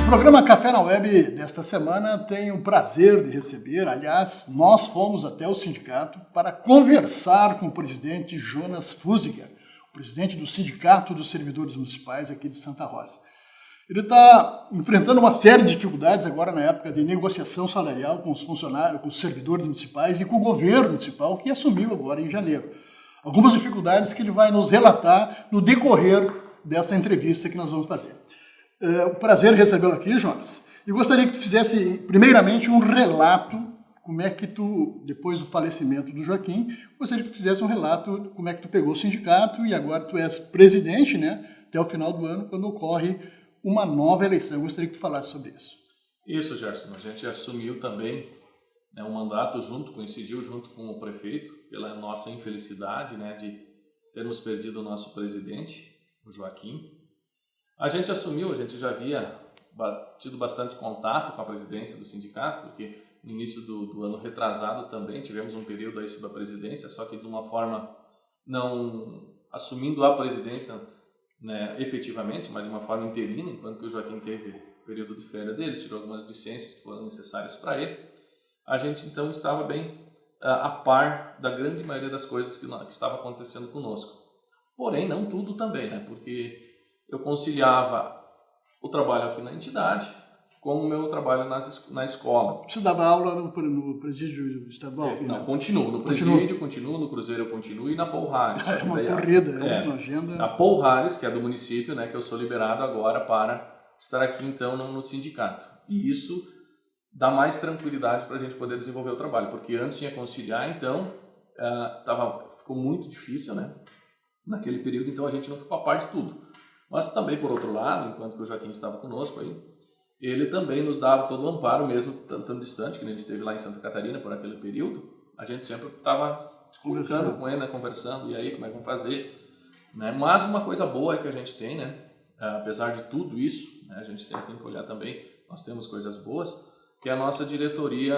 O programa Café na Web desta semana tem o prazer de receber, aliás, nós fomos até o sindicato para conversar com o presidente Jonas Fuziger, o presidente do Sindicato dos Servidores Municipais aqui de Santa Rosa. Ele está enfrentando uma série de dificuldades agora na época de negociação salarial com os funcionários, com os servidores municipais e com o governo municipal que assumiu agora em janeiro. Algumas dificuldades que ele vai nos relatar no decorrer dessa entrevista que nós vamos fazer. É um prazer recebê-lo aqui, Jonas. E gostaria que tu fizesse, primeiramente, um relato, como é que tu, depois do falecimento do Joaquim, gostaria que tu fizesse um relato de como é que tu pegou o sindicato e agora tu és presidente, né, até o final do ano, quando ocorre uma nova eleição. Eu gostaria que tu falasse sobre isso. Isso, Gerson. A gente assumiu também, né, um mandato coincidiu junto com o prefeito, pela nossa infelicidade, né, de termos perdido o nosso presidente, o Joaquim. A gente assumiu, a gente já havia tido bastante contato com a presidência do sindicato, porque no início do ano retrasado também tivemos um período aí sob a presidência, só que de uma forma não assumindo a presidência, né, efetivamente, mas de uma forma interina, enquanto que o Joaquim teve período de férias dele, tirou algumas licenças que foram necessárias para ele. A gente então estava bem a par da grande maioria das coisas que estava acontecendo conosco. Porém, não tudo também, né, porque eu conciliava o trabalho aqui na entidade com o meu trabalho na escola. Você dava aula no presídio estadual? Não, continuo. No presídio, continuo, no Cruzeiro eu continuo e na Paul Harris. É uma corrida, é uma agenda. A Paul Harris, que é do município, né, que eu sou liberado agora para estar aqui então no sindicato. E isso dá mais tranquilidade para a gente poder desenvolver o trabalho, porque antes tinha que conciliar, então ficou muito difícil, né? Naquele período, então a gente não ficou a par de tudo. Mas também, por outro lado, enquanto que o Joaquim estava conosco aí, ele também nos dava todo o amparo, mesmo tão distante, que ele esteve lá em Santa Catarina por aquele período, a gente sempre estava conversando com ele, né, conversando, e aí, como é que vamos fazer? Né? Mas uma coisa boa é que a gente tem, né, apesar de tudo isso, né, a gente tem que olhar também, nós temos coisas boas, que é a nossa diretoria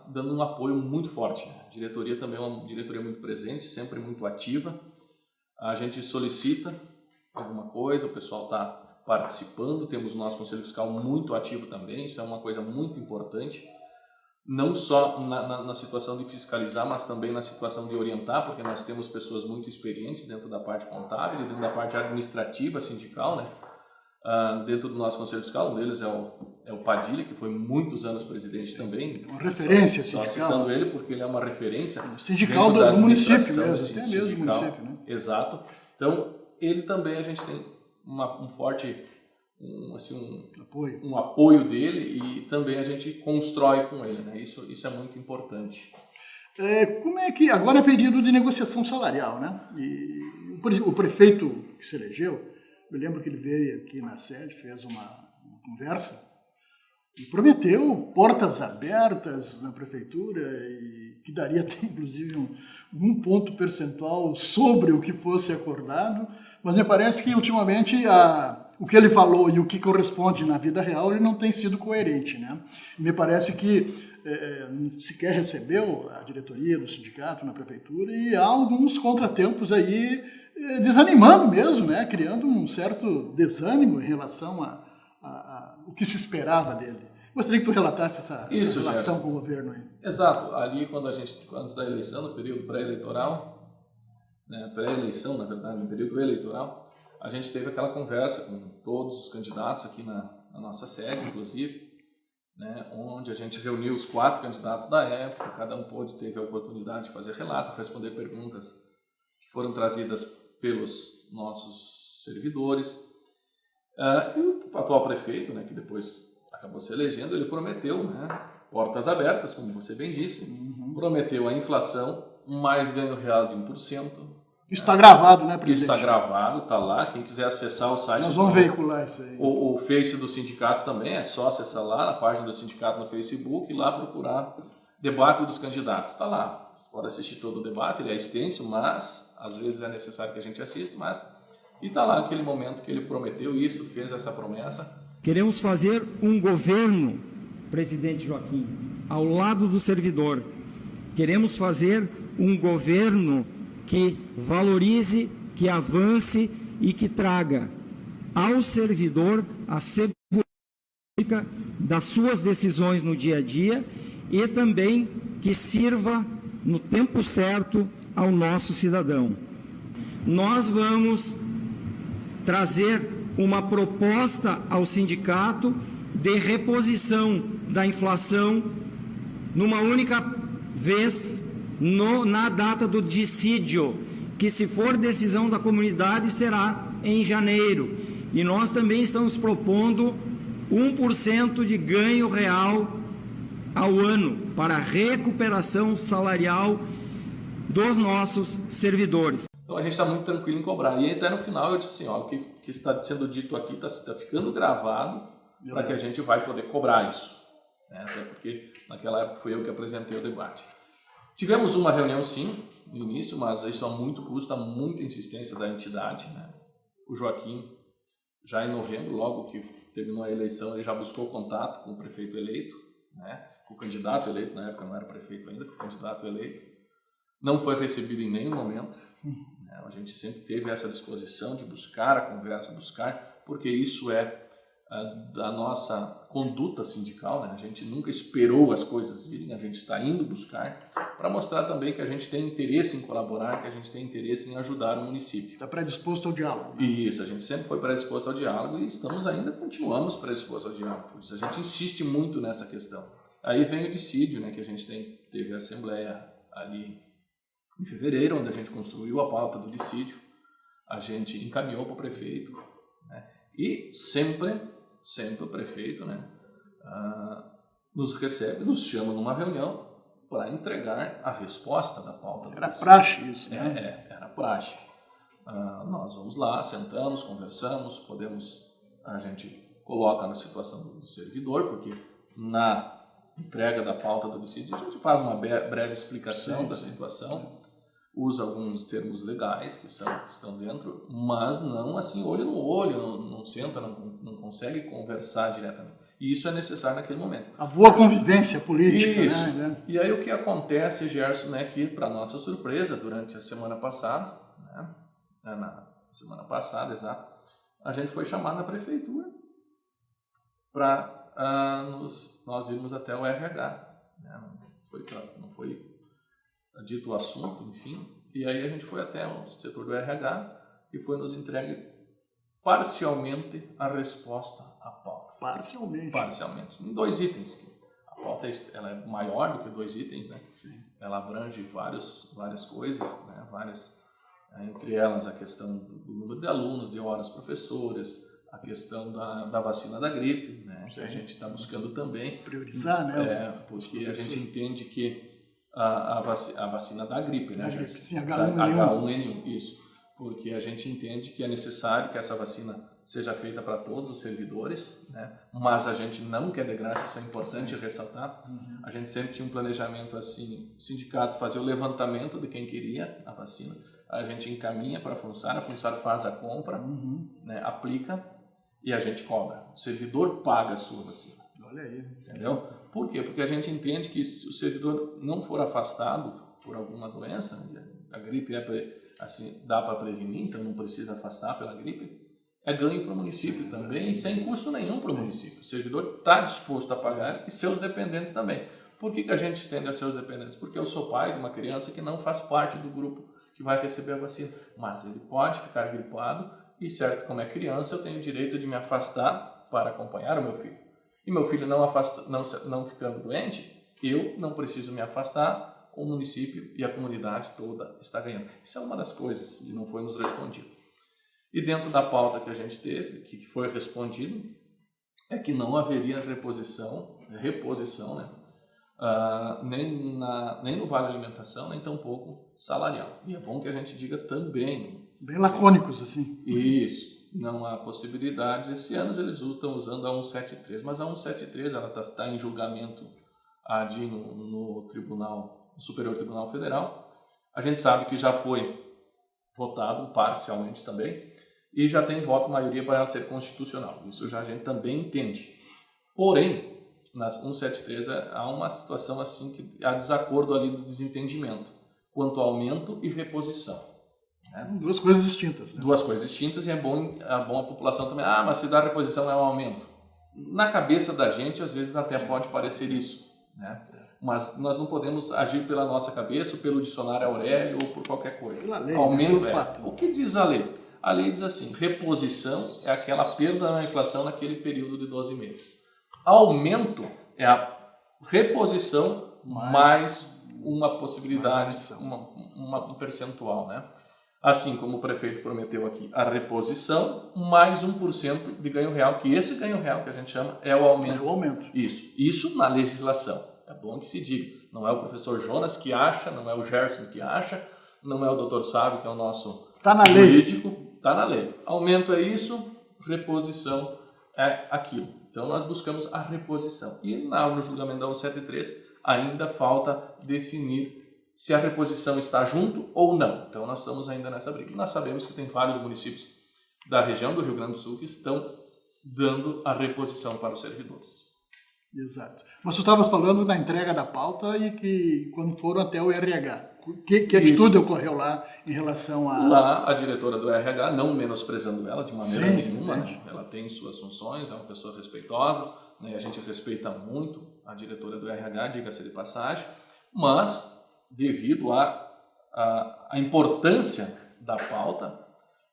dando um apoio muito forte. A diretoria também é uma diretoria muito presente, sempre muito ativa, a gente solicita alguma coisa, o pessoal está participando, temos o nosso Conselho Fiscal muito ativo também, isso é uma coisa muito importante, não só na situação de fiscalizar, mas também na situação de orientar, porque nós temos pessoas muito experientes dentro da parte contábil, dentro da parte administrativa sindical, né? Dentro do nosso Conselho Fiscal, um deles é o Padilha, que foi muitos anos presidente também. Uma referência sindical. Só citando ele, porque ele é uma referência. Sindical do município mesmo, até mesmo do município, né? Exato. Então, ele também, a gente tem um forte apoio dele e também a gente constrói com ele, né? Isso é muito importante. Como é que agora é período de negociação salarial, né? E o prefeito que se elegeu, eu lembro que ele veio aqui na sede, fez uma conversa e prometeu portas abertas na prefeitura e que daria até, inclusive, um ponto percentual sobre o que fosse acordado, mas me parece que ultimamente o que ele falou e o que corresponde na vida real ele não tem sido coerente, né? Me parece que sequer recebeu a diretoria do sindicato na prefeitura e há alguns contratempos aí desanimando mesmo, né? Criando um certo desânimo em relação o que se esperava dele. Gostaria que tu relatasse essa relação com o governo aí. Exato. Ali, antes da eleição, no período pré-eleitoral, né, pré-eleição, na verdade, no período eleitoral, a gente teve aquela conversa com todos os candidatos aqui na nossa sede, inclusive, né, onde a gente reuniu os 4 candidatos da época, cada um teve a oportunidade de fazer relato, responder perguntas que foram trazidas pelos nossos servidores. E o atual prefeito, né, que depois acabou se elegendo, ele prometeu, né, portas abertas, como você bem disse, prometeu a inflação, mais ganho real de 1%. Isso está gravado, né, presidente? Isso está gravado, está lá, quem quiser acessar o site... Nós vamos veicular isso aí. O Face do sindicato também, é só acessar lá, na página do sindicato no Facebook, e lá procurar debate dos candidatos, está lá. Pode assistir todo o debate, ele é extenso, mas às vezes é necessário que a gente assista, e está lá aquele momento que ele prometeu isso, fez essa promessa. Queremos fazer um governo, presidente Joaquim, ao lado do servidor. Queremos fazer um governo que valorize, que avance e que traga ao servidor a segurança política, das suas decisões no dia a dia e também que sirva no tempo certo ao nosso cidadão. Nós vamos trazer uma proposta ao sindicato de reposição da inflação numa única vez na data do dissídio, que se for decisão da comunidade será em janeiro. E nós também estamos propondo 1% de ganho real ao ano para a recuperação salarial dos nossos servidores. Então a gente está muito tranquilo em cobrar. E até no final eu disse assim, ó, o que está sendo dito aqui está ficando gravado para que a gente vai poder cobrar isso. Né? Até porque naquela época fui eu que apresentei o debate. Tivemos uma reunião sim, no início, mas isso a muito custo, a muita insistência da entidade. Né? O Joaquim, já em novembro, logo que terminou a eleição, ele já buscou contato com o prefeito eleito, né? Com o candidato eleito, na época não era prefeito ainda, com o candidato eleito. Não foi recebido em nenhum momento. Né? A gente sempre teve essa disposição de buscar a conversa, porque isso é da nossa conduta sindical, né? A gente nunca esperou as coisas virem, a gente está indo buscar para mostrar também que a gente tem interesse em colaborar, que a gente tem interesse em ajudar o município. Está predisposto ao diálogo. Né? Isso, a gente sempre foi predisposto ao diálogo e continuamos predispostos ao diálogo, por isso a gente insiste muito nessa questão. Aí vem o dissídio, né, que a gente teve a assembleia ali em fevereiro, onde a gente construiu a pauta do dissídio, a gente encaminhou para o prefeito, né, e sempre o prefeito, né, nos recebe, nos chama numa reunião para entregar a resposta da pauta. Era praxe isso, né? Era praxe. Nós vamos lá, sentamos, conversamos, a gente coloca na situação do servidor, porque na entrega da pauta do dissídio a gente faz uma breve explicação da situação, usa alguns termos legais que estão dentro, mas não assim olho no olho, não senta, não consegue conversar diretamente. E isso é necessário naquele momento. A boa convivência política. Isso. Né? E aí o que acontece, Gerson, né, que para nossa surpresa, durante a semana passada, né, na semana passada, exato, a gente foi chamado na prefeitura para nós irmos até o RH. Né, não foi dito o assunto, enfim, e aí a gente foi até o setor do RH e foi nos entregue parcialmente a resposta à pauta. Parcialmente. Em 2 itens. A pauta ela é maior do que 2 itens, né? Sim. Ela abrange várias coisas, né? Entre elas a questão do número de alunos, de horas professoras, a questão da vacina da gripe, né? Que a gente está buscando também. Priorizar, né? Porque a gente entende que a vacina da gripe, né? Sim, H1N1. Isso. Porque a gente entende que é necessário que essa vacina seja feita para todos os servidores, né? Mas a gente não quer de graça, isso é importante ressaltar. A gente sempre tinha um planejamento assim, o sindicato fazia o levantamento de quem queria a vacina, a gente encaminha para a FUNSAR faz a compra, né? Aplica e a gente cobra. O servidor paga a sua vacina. Olha aí. Entendeu? Por quê? Porque a gente entende que se o servidor não for afastado por alguma doença, a gripe assim, dá para prevenir, então não precisa afastar pela gripe, é ganho para o município também, sem custo nenhum para o município. O servidor está disposto a pagar e seus dependentes também. Por que a gente estende a seus dependentes? Porque eu sou pai de uma criança que não faz parte do grupo que vai receber a vacina, mas ele pode ficar gripado e, certo, como é criança, eu tenho o direito de me afastar para acompanhar o meu filho. E meu filho não ficando doente, eu não preciso me afastar, o município e a comunidade toda está ganhando. Isso é uma das coisas que não foi nos respondido. E dentro da pauta que a gente teve, que foi respondido, é que não haveria reposição, né? Nem no Vale Alimentação, nem tampouco salarial. E é bom que a gente diga também. Bem lacônicos, assim. Isso. Não há possibilidades. Esse ano eles estão usando a 173, mas a 173 ela está em julgamento no Superior Tribunal Federal. A gente sabe que já foi votado parcialmente também e já tem voto maioria para ela ser constitucional. Isso já a gente também entende. Porém, na 173 há uma situação assim que há desacordo ali do desentendimento quanto ao aumento e reposição. Né? 2 coisas distintas. Né? 2 coisas distintas e é bom a população também. Mas se dá reposição é um aumento. Na cabeça da gente, às vezes até pode parecer isso, né? Mas nós não podemos agir pela nossa cabeça, ou pelo dicionário Aurélio, ou por qualquer coisa. Pela lei, Aumento né? Fato. O que diz a lei? A lei diz assim, reposição é aquela perda na inflação naquele período de 12 meses. Aumento é a reposição mais uma possibilidade, um percentual, né? Assim como o prefeito prometeu aqui, a reposição mais 1% de ganho real, que esse ganho real que a gente chama é o aumento. É o aumento. Isso na legislação. É bom que se diga. Não é o professor Jonas que acha, não é o Gerson que acha, não é o Dr. Sávio que é o nosso jurídico. Está na lei. Aumento é isso, reposição é aquilo. Então nós buscamos a reposição. E no julgamento da 173 ainda falta definir se a reposição está junto ou não. Então nós estamos ainda nessa briga. Nós sabemos que tem vários municípios da região do Rio Grande do Sul que estão dando a reposição para os servidores. Exato. Mas tu estavas falando da entrega da pauta e que quando foram até o RH. Que atitude ocorreu lá em relação a... Lá, a diretora do RH, não menosprezando ela de maneira nenhuma, né? Ela tem suas funções, é uma pessoa respeitosa, né? A gente respeita muito a diretora do RH, diga-se de passagem, mas devido à importância da pauta,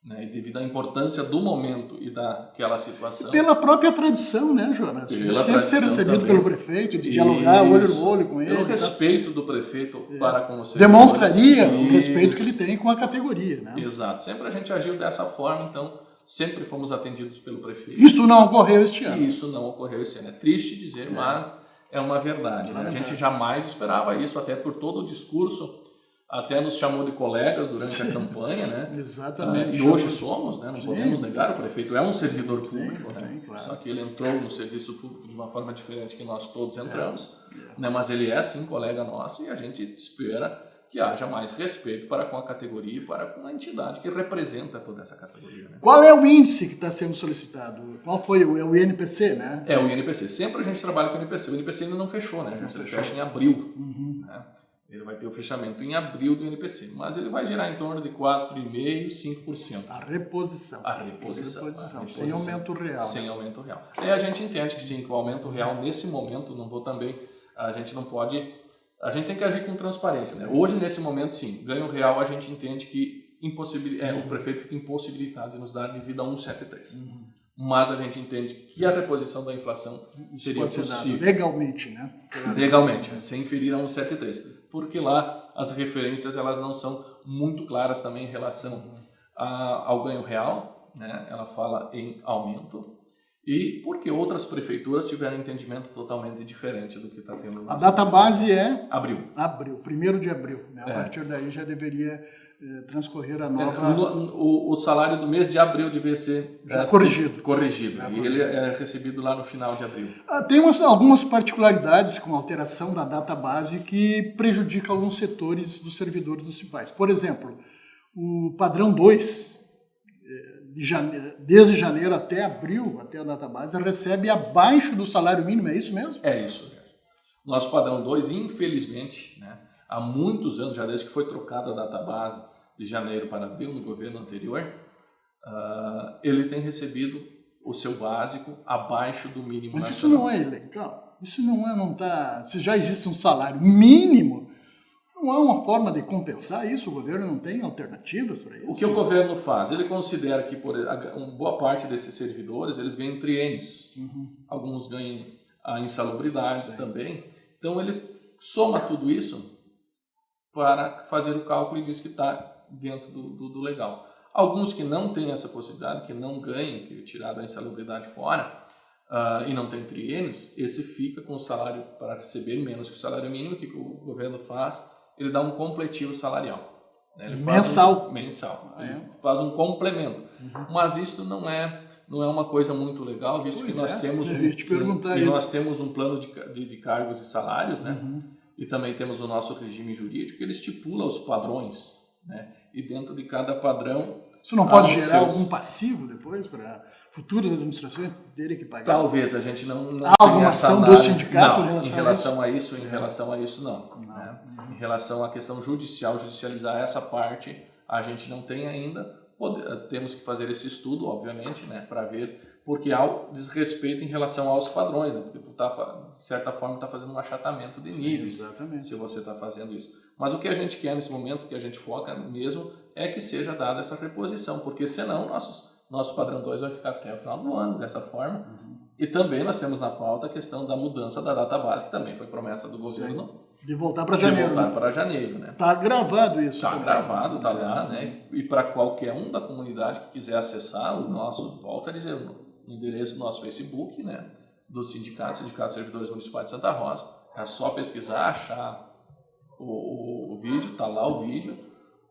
né, e devido à importância do momento e daquela situação... Pela própria tradição, né, Jonas? De sempre ser recebido também pelo prefeito, de dialogar olho no olho com ele. Pelo respeito do prefeito para com o servidores. Demonstraria o respeito que ele tem com a categoria, né? Exato. Sempre a gente agiu dessa forma, então sempre fomos atendidos pelo prefeito. Isso não ocorreu este ano. Isso não ocorreu este ano. É triste dizer, mas é uma verdade. Né? A gente jamais esperava isso, até por todo o discurso. Até nos chamou de colegas durante a campanha, né? Exatamente. E hoje somos, né? Não podemos negar, o prefeito é um servidor público, né? Claro. Só que ele entrou no serviço público de uma forma diferente que nós todos entramos, né? Mas ele é sim colega nosso e a gente espera que haja mais respeito para com a categoria e para com a entidade que representa toda essa categoria. Né? Qual é o índice que está sendo solicitado? Qual foi? É o INPC, né? É o INPC. Sempre a gente trabalha com o INPC. O INPC ainda não fechou, né? Ele fecha em abril. Né? Ele vai ter o fechamento em abril do INPC, mas ele vai gerar em torno de 4,5%, 5%. A reposição. A reposição. Sem aumento real. Sem aumento real. E a gente entende que sim, que o aumento real nesse momento, não vou também, a gente não pode, a gente tem que agir com transparência. Né? Hoje, nesse momento, sim, ganho real a gente entende que o prefeito fica impossibilitado de nos dar devido a 173. Mas a gente entende que a reposição da inflação seria possível. Legalmente, né? Legalmente, sem ferir a 173. Porque lá as referências elas não são muito claras também em relação ao ganho real, né? Ela fala em aumento. E porque outras prefeituras tiveram um entendimento totalmente diferente do que está tendo. A data base é? Abril. 1º de abril. Né? A partir daí já deveria transcorrer a nova... O salário do mês de abril devia ser corrigido. E ele é recebido lá no final de abril. Tem algumas particularidades com a alteração da data base que prejudicam alguns setores dos servidores municipais. Por exemplo, o padrão 2, desde janeiro até abril, até a data base, recebe abaixo do salário mínimo, é isso mesmo? É isso, Gerson. Nosso padrão 2, infelizmente, né, há muitos anos, já desde que foi trocada a data base de janeiro para abril no governo anterior, ele tem recebido o seu básico abaixo do mínimo nacional. Mas isso não é legal. Isso não está... Se já existe um salário mínimo, não há uma forma de compensar isso? O governo não tem alternativas para isso? O que o governo faz? Ele considera que boa parte desses servidores eles ganham triênios. Alguns ganham a insalubridade também. Então ele soma tudo isso para fazer o cálculo e diz que está dentro do legal. Alguns que não têm essa possibilidade, que não ganham, que é tirado a insalubridade fora e não tem triênios, esse fica com o salário para receber menos que o salário mínimo. O que o governo faz? Ele dá um completivo salarial. Né? Ele mensal. Ele faz um complemento. Mas isso não é uma coisa muito legal, visto que nós temos nós temos um plano de cargos e salários, né? E também temos o nosso regime jurídico, que ele estipula os padrões, né? E dentro de cada padrão... Isso não pode gerar algum passivo depois para futuras administrações terem que pagar? Talvez, a gente não há alguma ação do sindicato em relação a isso? Em relação a isso, não. Né? Em relação à questão judicializar essa parte, a gente não tem ainda, temos que fazer esse estudo, obviamente, né, para ver, porque há o desrespeito em relação aos padrões, né, porque tu de certa forma está fazendo um achatamento de níveis, exatamente. se você está fazendo isso. Mas o que a gente quer nesse momento, o que a gente foca mesmo, é que seja dada essa reposição, porque senão nosso padrão 2 vai ficar até o final do ano, dessa forma. E também nós temos na pauta a questão da mudança da data base, que também foi promessa do governo. Sim. De voltar para janeiro. De voltar para janeiro, né? Está gravado isso. Está gravado, está lá, né? E para qualquer um da comunidade que quiser acessar o nosso, volta a dizer, o endereço do nosso Facebook, né? Do Sindicato Servidores Municipais de Santa Rosa. É só pesquisar, achar o vídeo, está lá o vídeo,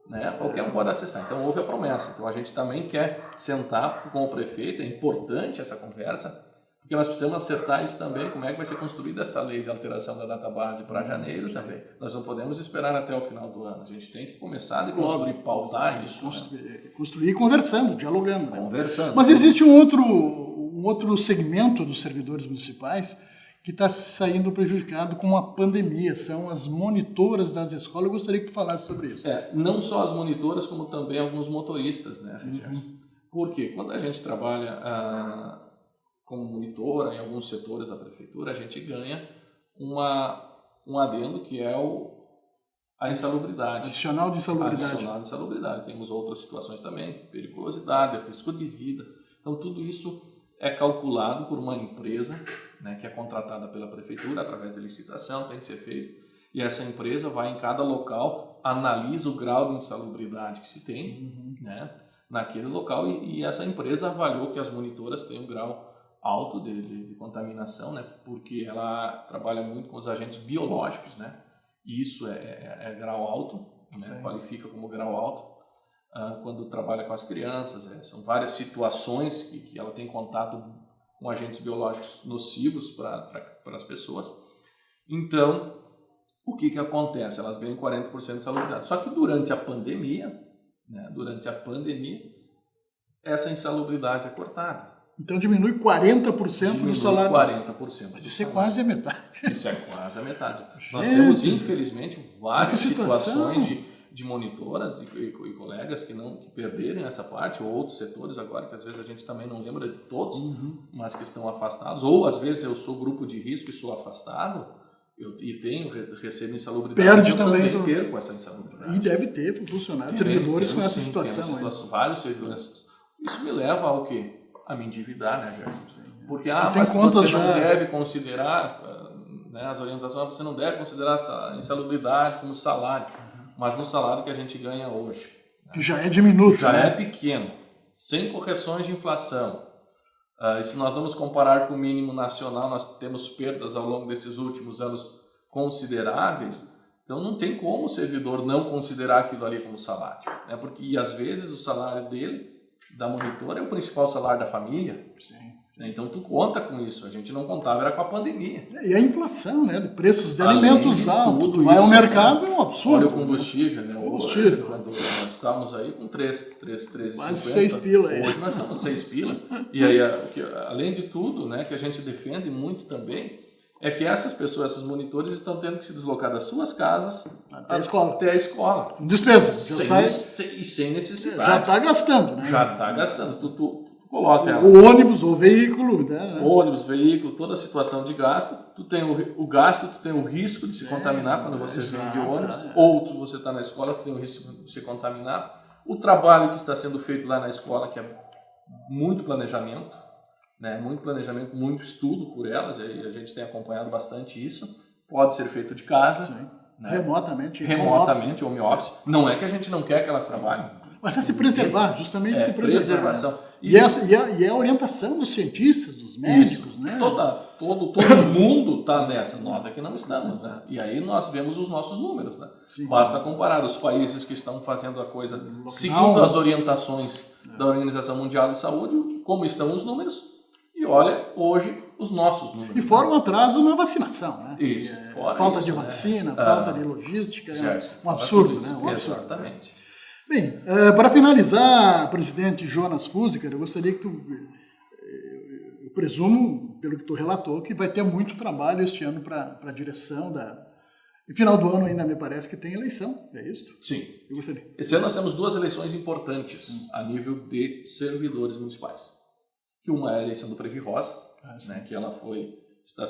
né? Qualquer um pode acessar. Então houve a promessa. Então a gente também quer sentar com o prefeito, é importante essa conversa, porque nós precisamos acertar isso também, como é que vai ser construída essa lei de alteração da data base para janeiro também. Nós não podemos esperar até o final do ano, a gente tem que começar a construir, pautar isso. Construir conversando, dialogando. Né? Conversando. Mas existe um outro segmento dos servidores municipais que está saindo prejudicado com a pandemia, são as monitoras das escolas. Eu gostaria que tu falasse sobre isso. Não só as monitoras, como também alguns motoristas, né, Regis? Porque quando a gente trabalha como monitora em alguns setores da prefeitura, a gente ganha um adendo que é a insalubridade. Adicional de insalubridade. Adicional de insalubridade. Temos outras situações também, periculosidade, risco de vida. Então, tudo isso é calculado por uma empresa, né, que é contratada pela prefeitura através de licitação, tem que ser feito. E essa empresa vai em cada local, analisa o grau de insalubridade que se tem, né, naquele local, e essa empresa avaliou que as monitoras têm um grau alto de contaminação, né, porque ela trabalha muito com os agentes biológicos, né, e isso é grau alto, né, qualifica como grau alto. Quando trabalha com as crianças, são várias situações que ela tem contato com agentes biológicos nocivos para as pessoas. Então, o que acontece? Elas ganham 40% de salubridade. Só que durante a pandemia, essa insalubridade é cortada. Então diminui 40% do salário. 40%. Isso é quase a metade. Isso é quase a metade. Nós temos, infelizmente, várias situações de monitoras e colegas que perderam essa parte, ou outros setores agora, que às vezes a gente também não lembra de todos, mas que estão afastados, ou às vezes eu sou grupo de risco e sou afastado, recebo insalubridade, perde também perco essa insalubridade. E deve ter funcionários, servidores com essa situação. Vários servidores. Isso me leva ao quê? A me endividar, né, Gerson? Porque mas você não deve considerar, né, as orientações, você não deve considerar essa insalubridade como salário. Mas no salário que a gente ganha hoje, que já é diminuto, já é pequeno, sem correções de inflação. E se nós vamos comparar com o mínimo nacional, nós temos perdas ao longo desses últimos anos consideráveis. Então não tem como o servidor não considerar aquilo ali como salário, né? Porque às vezes o salário da monitora, é o principal salário da família. Sim. Então tu conta com isso, a gente não contava, era com a pandemia. E a inflação, né? De preços de alimentos altos, tu vai ao mercado, é um absurdo. Olha o combustível, né? Combustível. Hoje, quando nós estávamos aí com 3,50. Quase 6 pila. Hoje nós estamos 6 pila. E aí, além de tudo, né, que a gente defende muito também, é que essas pessoas, esses monitores, estão tendo que se deslocar das suas casas até a escola. Despesa. Sem necessidade. Já está gastando, né? Já está gastando. Tu coloca o ônibus, o veículo, né? Ônibus, veículo, toda a situação de gasto, tu tem o gasto, tu tem o risco de se contaminar quando você vem de ônibus, ou você está na escola, tu tem o risco de se contaminar. O trabalho que está sendo feito lá na escola, que é muito planejamento, né? Muito planejamento, muito estudo por elas, e a gente tem acompanhado bastante isso, pode ser feito de casa, né? Remotamente, home office. Não é que a gente não quer que elas trabalhem. Mas é se preservar, justamente se preservar. Preservação. Né? E a orientação dos cientistas, dos médicos, isso. né? Todo mundo está nessa, nós aqui não estamos, né? E aí nós vemos os nossos números, né? Sim. Basta comparar os países que estão fazendo a coisa seguindo as orientações da Organização Mundial de Saúde, como estão os números, e olha hoje os nossos números. E fora um atraso na vacinação, né? Isso. Falta de vacina, falta de logística, um absurdo, né? Um absurdo. Exatamente. Bem, para finalizar, presidente Jonas Fuziker, eu gostaria que eu presumo, pelo que tu relatou, que vai ter muito trabalho este ano para a direção E final do ano ainda me parece que tem eleição, é isso? Sim. Eu gostaria. Esse ano nós temos 2 eleições importantes a nível de servidores municipais. Que uma é a eleição do Previ Rosa, né, que ela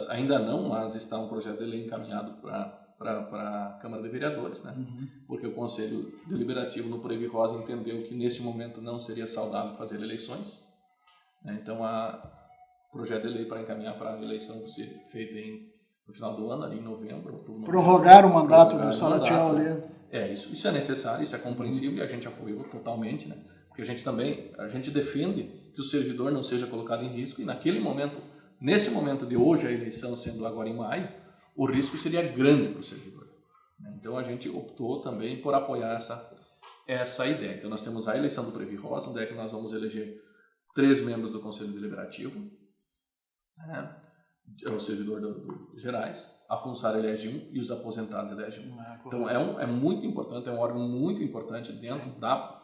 ainda não, mas está um projeto de lei encaminhado para a Câmara de Vereadores, né? Porque o Conselho Deliberativo no Previ Rosa entendeu que neste momento não seria saudável fazer eleições, né? Então, projeto de lei para encaminhar para a eleição ser feita no final do ano, ali em novembro, outubro. Prorrogar o mandato do Salatiel ali. Isso é necessário, isso é compreensível e a gente apoiou totalmente, né? Porque a gente defende que o servidor não seja colocado em risco e nesse momento de hoje, a eleição sendo agora em maio, o risco seria grande para o servidor. Então a gente optou também por apoiar essa ideia. Então nós temos a eleição do Previ Rosa, onde é que nós vamos eleger 3 membros do Conselho Deliberativo, é o servidor dos gerais, a FUNSAR elege 1 e os aposentados elegem 1. Então é muito importante, é um órgão muito importante dentro da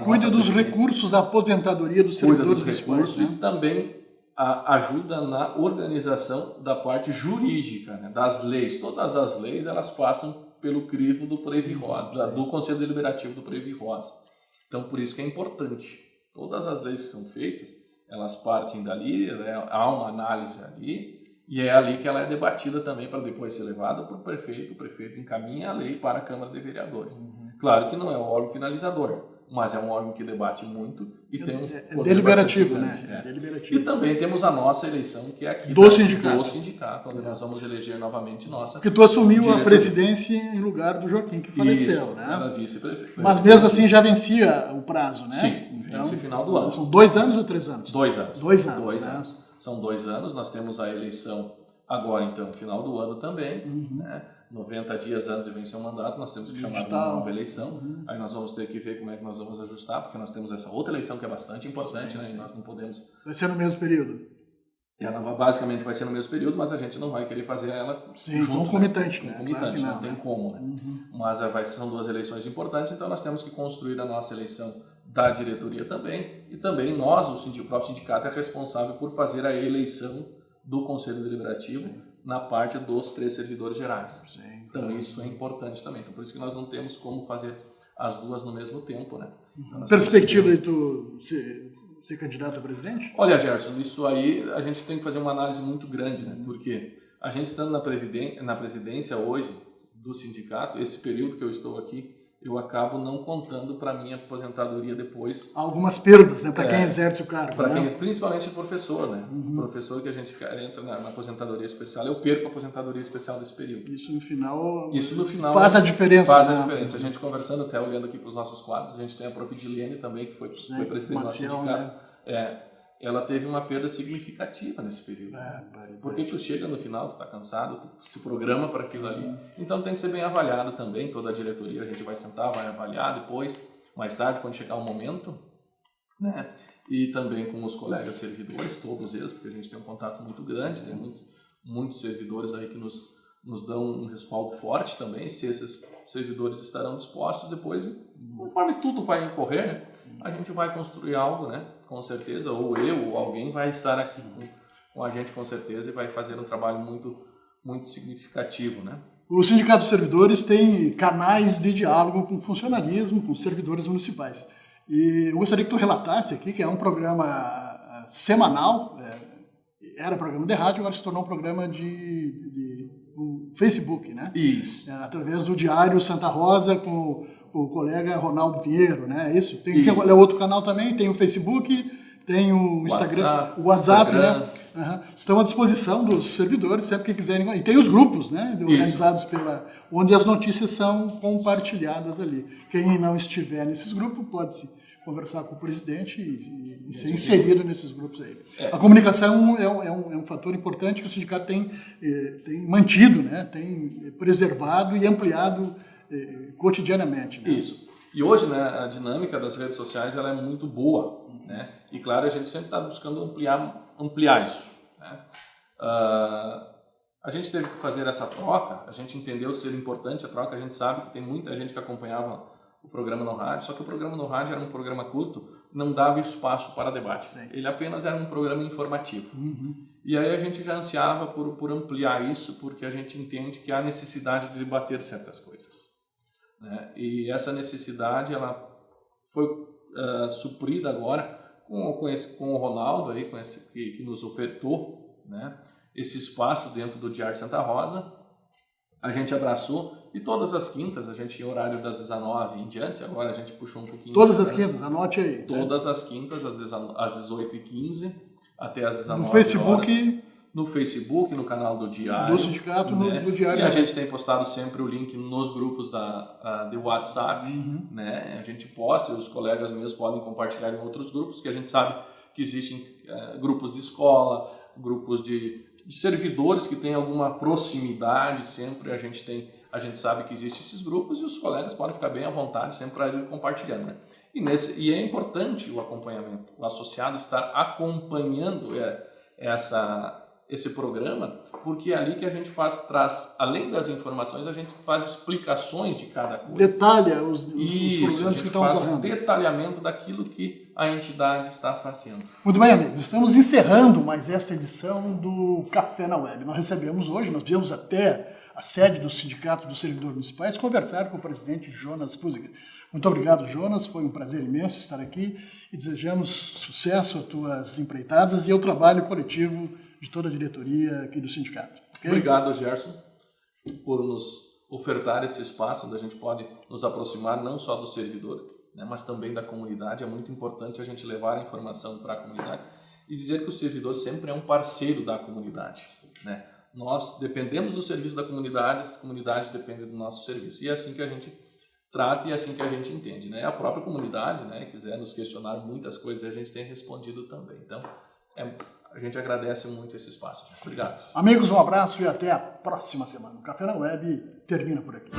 cuida dos recursos da aposentadoria dos servidores municipais, e também ajuda na organização da parte jurídica, né, das leis. Todas as leis elas passam pelo crivo do Previ Rosa, do Conselho Deliberativo do Previ Rosa. Então por isso que é importante. Todas as leis que são feitas, elas partem dali, há uma análise ali, e é ali que ela é debatida também para depois ser levada para o prefeito encaminha a lei para a Câmara de Vereadores. Claro que não é o órgão finalizador, mas é um órgão que debate muito e tem um poder deliberativo, né? Deliberativo. E também temos a nossa eleição, que é aqui do sindicato, onde nós vamos eleger novamente nossa. Porque tu assumiu a presidência em lugar do Joaquim, que faleceu, né? Era vice-prefeito. Mas mesmo assim já vencia o prazo, né? Sim, vence final do ano. São 2 anos ou 3 anos? 2 anos. 2 anos. 2 né? anos. São 2 anos, nós temos a eleição agora, então, final do ano também, né? 90 dias antes de vencer o mandato, nós temos que chamar uma nova eleição. Aí nós vamos ter que ver como é que nós vamos ajustar, porque nós temos essa outra eleição que é bastante importante, né? E nós não podemos... Vai ser no mesmo período? Ela basicamente vai ser no mesmo período, mas a gente não vai querer fazer ela junto, concomitante, né? Concomitante, claro não tem como, né? Mas são 2 eleições importantes, então nós temos que construir a nossa eleição da diretoria também, e também nós, o próprio sindicato, é responsável por fazer a eleição do Conselho Deliberativo na parte dos 3 servidores gerais. Então isso é importante também. Então por isso que nós não temos como fazer as 2 no mesmo tempo, né? Então, perspectiva de tu ser candidato a presidente? Olha, Gerson, isso aí a gente tem que fazer uma análise muito grande, né? Porque a gente estando na presidência hoje do sindicato, esse período que eu estou aqui, eu acabo não contando para minha aposentadoria depois. Algumas perdas, né, para quem exerce o cargo. Principalmente o professor, né? O professor que a gente entra na aposentadoria especial, eu perco a aposentadoria especial desse período. Isso no final faz a diferença. Faz a diferença. A gente conversando, até olhando aqui para os nossos quadros, a gente tem a prof. Dilene também, que foi presidente do nosso sindicato. Né? Ela teve uma perda significativa nesse período. Porque tu chega no final, tu está cansado, tu se programa para aquilo ali. Então tem que ser bem avaliado também, toda a diretoria a gente vai sentar, vai avaliar depois, mais tarde, quando chegar o momento, né? E também com os colegas servidores, todos eles, porque a gente tem um contato muito grande, tem muitos servidores aí que nos dão um respaldo forte também, se esses servidores estarão dispostos depois, conforme tudo vai ocorrer, né? A gente vai construir algo, né? Com certeza, ou eu, ou alguém vai estar aqui com a gente com certeza e vai fazer um trabalho muito, muito significativo, né? O Sindicato dos Servidores tem canais de diálogo com funcionalismo, com servidores municipais. E eu gostaria que tu relatasse aqui que é um programa semanal, era programa de rádio, agora se tornou um programa de Facebook, né? Isso. Através do Diário Santa Rosa com o colega Ronaldo Pinheiro, né? Isso. Tem Isso. outro canal também, tem o Facebook, tem o Instagram, o WhatsApp, né? Estão à disposição dos servidores, sempre que quiserem. E tem os grupos, né? Organizados onde as notícias são compartilhadas ali. Quem não estiver nesses grupos pode se conversar com o presidente e ser inserido nesses grupos aí. A comunicação é um fator importante que o sindicato tem mantido, né? Tem preservado e ampliado cotidianamente. Né? Isso. E hoje, né, a dinâmica das redes sociais ela é muito boa, né? E claro, a gente sempre está buscando ampliar isso, né? A gente teve que fazer essa troca, a gente entendeu ser importante a troca, a gente sabe que tem muita gente que acompanhava o programa no rádio, só que o programa no rádio era um programa curto, não dava espaço para debate. Sim. Ele apenas era um programa informativo. E aí a gente já ansiava por ampliar isso, porque a gente entende que há necessidade de debater certas coisas, né? E essa necessidade ela foi suprida agora com o Ronaldo aí, que nos ofertou, né, esse espaço dentro do Diário de Santa Rosa. A gente abraçou e todas as quintas, a gente tinha horário das 19 em diante, agora a gente puxou um pouquinho. Todas as quintas, anote aí. Todas as quintas, às 18h15 até às 19 No Facebook. horas. No Facebook, no canal do Diário. Do sindicato, né? no Diário. E a gente tem postado sempre o link nos grupos de WhatsApp, né? A gente posta e os colegas meus podem compartilhar em outros grupos, que a gente sabe que existem grupos de escola, grupos de servidores que têm alguma proximidade, sempre a gente sabe que existem esses grupos e os colegas podem ficar bem à vontade sempre para ir compartilhando, né? E é importante o acompanhamento, o associado estar acompanhando esse programa, porque é ali que a gente traz, além das informações, a gente faz explicações de cada coisa. Detalha os Isso, problemas que estão ocorrendo. faz um detalhamento daquilo que a entidade está fazendo. Muito bem, amigos. Estamos encerrando mais esta edição do Café na Web. Nós viemos até a sede do Sindicato dos Servidores Municipais conversar com o presidente Jonas Fuziger. Muito obrigado, Jonas. Foi um prazer imenso estar aqui e desejamos sucesso às tuas empreitadas e ao trabalho coletivo de toda a diretoria aqui do sindicato. Okay? Obrigado, Gerson, por nos ofertar esse espaço onde a gente pode nos aproximar não só do servidor, né, mas também da comunidade. É muito importante a gente levar a informação para a comunidade e dizer que o servidor sempre é um parceiro da comunidade, né? Nós dependemos do serviço da comunidade, a comunidade depende do nosso serviço. E é assim que a gente trata e é assim que a gente entende, né? A própria comunidade, né, quiser nos questionar muitas coisas, a gente tem respondido também. Então, a gente agradece muito esse espaço. Gente. Obrigado. Amigos, um abraço e até a próxima semana. O Café na Web termina por aqui.